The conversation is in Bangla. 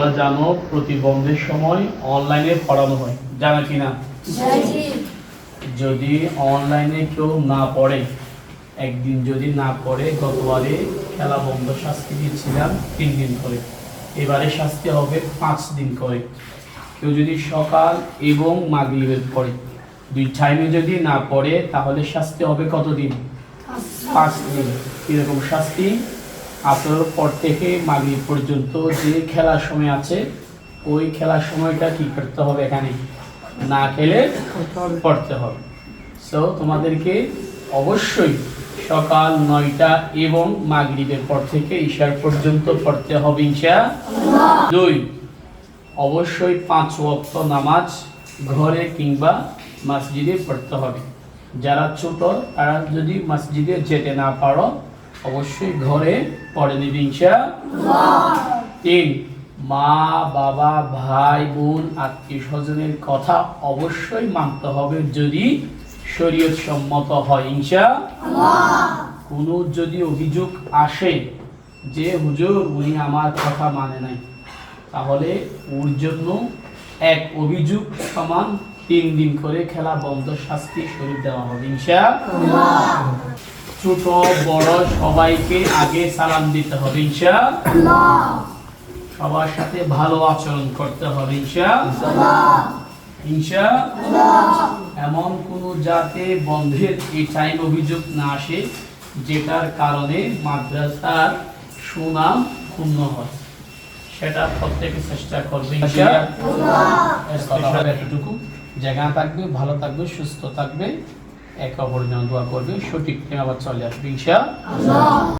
তোমরা জানো প্রতিবন্ধের সময় অনলাইনে পড়ানো হয়, জানো কি না? যদি অনলাইনে কেউ না পড়ে, একদিন যদি না পড়ে, গতবারে খেলা বন্ধ শাস্তি দিয়েছিলাম 3 দিন করে, এবারে শাস্তি হবে 5 দিন করে। কেউ যদি সকাল এবং মাগরিবের পরে দুই টাইমে যদি না পড়ে, তাহলে শাস্তি হবে কতদিন? 5 দিন। এরকম শাস্তি আসর পর থেকে মাগরিব পর্যন্ত যে খেলার সময় আছে, ওই খেলার সময়টা কি করতে হবে? এখানে না খেলে পড়তে হবে। সো তোমাদেরকে অবশ্যই সকাল 9টা এবং মাগরিবের পর থেকে ইশার পর্যন্ত পড়তে হবে ইনশাআল্লাহ। 2, অবশ্যই 5 ওয়াক্ত নামাজ ঘরে কিংবা মসজিদে পড়তে হবে। যারা ছোট তারা যদি মসজিদে যেতে না পারো, অবশ্যই ঘরে পড়ে নিবে ইনশাআল্লাহ। 3, মা বাবা ভাই বোন আত্মীয় স্বজনের কথা অবশ্যই মানতে হবে যদি শরীয়ত সম্মত হয় ইনশাআল্লাহ। কোনো যদি অভিযোগ আসে যে হুজুর উনি আমার কথা মানে নাই, তাহলে ওর জন্য এক অভিযোগ সমান 3 দিন করে খেলা বন্ধ শাস্তি শরীর দেওয়া হবে ইনশাআল্লাহ। ছোট বড় সবাইকে আগে সালাম দিতে হবে ইনশাআল্লাহ। সবার সাথে ভালো আচরণ করতে হবে ইনশাআল্লাহ। এমন কোন যাতে বন্ধের এই টাইম অভিযোগ না আসে যেটার কারণে মাদ্রাসার সুনাম ক্ষুণ্ণ হয়, সেটা প্রত্যেকে চেষ্টা করবে ইনশাআল্লাহ। এতটুকু জায়গা থাকবে, ভালো থাকবে, সুস্থ থাকবে, একে অপরের জন্য দোয়া করবে, সঠিক টাইমে আবার চলে আসবে ইনশাআল্লাহ।